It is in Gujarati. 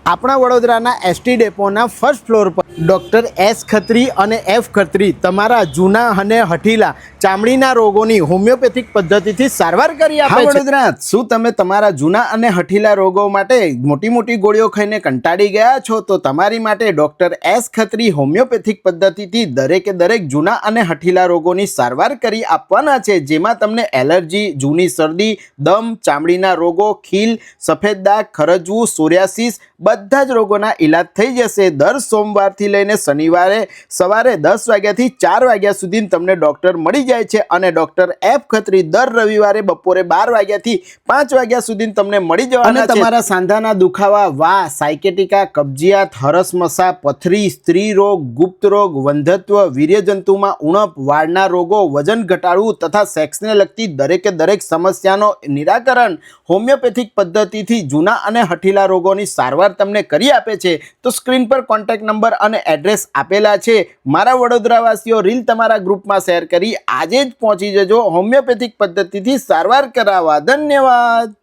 આપણા વડોદરાના એસટી ડેપોના ફર્સ્ટ ફ્લોર પર ડૉક્ટર એસ ખત્રી અને એફ ખત્રી તમારા જૂના અને હઠીલા ચામડીના રોગોની હોમિયોપેથિક પદ્ધતિથી સારવાર કરી આપે છે। વડોદરા, શું તમે તમારા જૂના અને હઠીલા રોગો માટે મોટી મોટી ગોળીઓ ખાઈને કંટાળી ગયા છો? તો તમારી માટે ડૉક્ટર એસ ખત્રી હોમિયોપેથિક પદ્ધતિથી દરેકે દરેક જૂના અને હઠીલા રોગોની સારવાર કરી આપવાના છે, જેમાં તમને એલર્જી, જૂની શરદી, દમ, ચામડીના રોગો, ખીલ, સફેદ દાગ, ખરજવું, સોરિયાસિસ બધા જ રોગોના ઈલાજ થઈ જશે। દર સોમવારથી લઈને શનિવારે સવારે 10 વાગ્યાથી 4 વાગ્યા સુધી તમને ડૉક્ટર મળી જાય છે અને ડૉક્ટર એફ ખત્રી દર રવિવારે બપોરે 12 વાગ્યાથી 5 વાગ્યા સુધી તમને મળી જવાના છે। તમારા સાંધાના દુખાવા, વા, સાયકેટિકા, કબજિયાત, હરસમસા, પથરી, સ્ત્રી રોગ, ગુપ્ત રોગ, વંધત્વ, વીર્યજંતુમાં ઉણપ, વાળના રોગો, વજન ઘટાડવું તથા સેક્સને લગતી દરેકે દરેક સમસ્યાનો નિરાકરણ હોમિયોપેથિક પદ્ધતિથી જૂના અને હઠીલા રોગોની સારવાર તમને કરી આપે છે। તો સ્ક્રીન પર કોન્ટેક્ટ નંબર અને એડ્રેસ આપેલા છે। મારા વડોદરાવાસીઓ, રીલ તમારા ગ્રુપમાં શેર કરી આજે જ પહોંચી જજો હોમિયોપેથિક પદ્ધતિથી સારવાર કરાવવા। ધન્યવાદ।